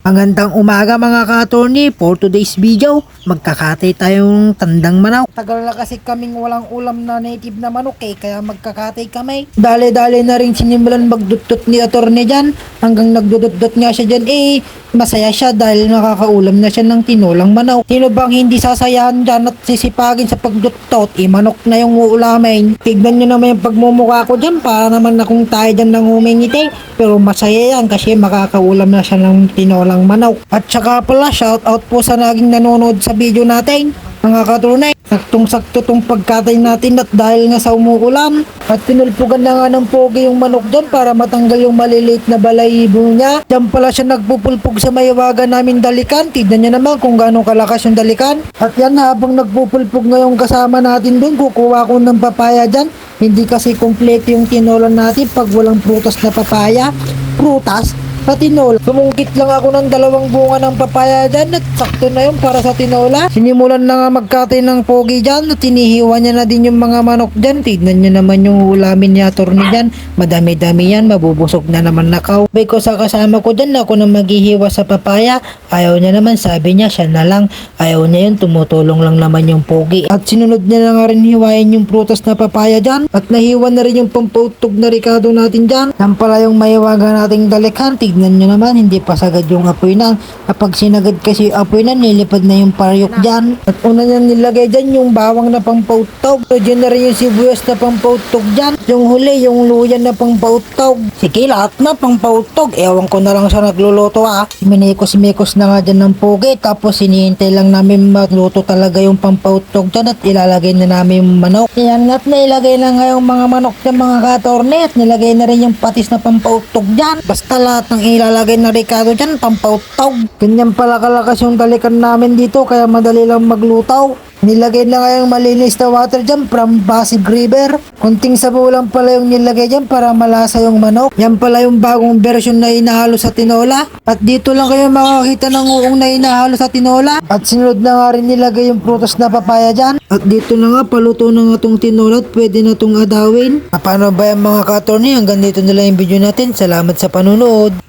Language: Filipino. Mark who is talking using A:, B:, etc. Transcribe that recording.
A: Magandang umaga mga ka-attorney. For today's video, magkakatay tayong tandang manok. Tagal na kasi kaming walang ulam na native na manok kaya magkakatay kami. Dali-dali na rin sinimulan magdutdut ni attorney dyan. Hanggang nagdudut-dut nga siya dyan masaya siya dahil nakakaulam na siya ng tinolang manok. Sino bang hindi sasayahan dyan at sisipagin sa pagdutdut? Manok na yung uulamin. Tignan nyo naman yung pagmumukha ko dyan para naman akong tayo dyan ng humingiti. Pero masaya yan kasi makakaulam na siya ng tinolang manok. At saka pala, shout out po sa naging nanonood sa video natin. Mga katunay, saktong-sakto tong pagkatay natin at dahil nga sa umuulan at pinulpugan na nga ng pogi yung manok dyan para matanggal yung maliliit na balahibo niya. Dyan pala siya nagpupulpog sa mayawagan namin dalikan. Tignan niya naman kung gaano kalakas yung dalikan. At yan, habang nagpupulpog ngayon kasama natin dun, kukuha ko ng papaya dyan. Hindi kasi kompleto yung tinola natin pag walang prutas na papaya. Prutas sa tinola. Sumungkit lang ako ng 2 bunga ng papaya dyan at sakto na yun para sa tinola. Sinimulan na nga magkatay ng pogi dyan at tinihiwa niya na din yung mga manok dyan. Tignan niyo naman yung ulamin niya attorney dyan. Madami-dami yan, mabubusog na naman nakaw. Sabi ko sa kasama ko dyan, ako na maghihiwa sa papaya. Ayaw niya naman, sabi niya siya na lang. Ayaw niya yun, tumutulong lang naman yung pogi. At sinunod niya na nga rin hiwain yung prutas na papaya dyan. At nahiwa na rin yung pamputog na Ricardo natin dyan. Yan pala yung mahiwaga nating dalikhan. Tignan nyo naman, hindi pa sagad yung apoy na. Kapag sinagad kasi yung apoy na, nilipad na yung paryok dyan. At una niya nilagay dyan yung bawang na pampautog. So dyan na rin yung sibuyas na pampautog dyan. Yung huli, yung luya na pampautog. Sige, lahat na pampautog. Ewan ko na lang siya nagluluto Minikos-mikos na nga dyan ng pogi. Tapos hinihintay lang namin magluto talaga yung pampautog dyan at ilalagay na namin yung manok. Yan at nailagay na nga yung mga manok dyan mga katorne at nilagay na rin yung patis na pampautog dyan. Basta lahat ng ilalagay na Ricardo dyan, pampautog. Ganyan pala kalakas yung dalikan namin dito kaya madali lang maglutaw. Nilagay na nga yung malinis na water dyan from Pasig River. Kunting sabaw lang pala yung nilagay dyan para malasa yung manok. Yan pala yung bagong version na inahalo sa tinola. At dito lang kayo makakita ng uong na inahalo sa tinola. At sinunod na nga rin nilagay yung prutas na papaya dyan. At dito na nga paluto na nga tong tinola at pwede na tong adawin. Paano ba yung mga ka-attorney? Hanggang dito na lang yung video natin. Salamat sa panunood.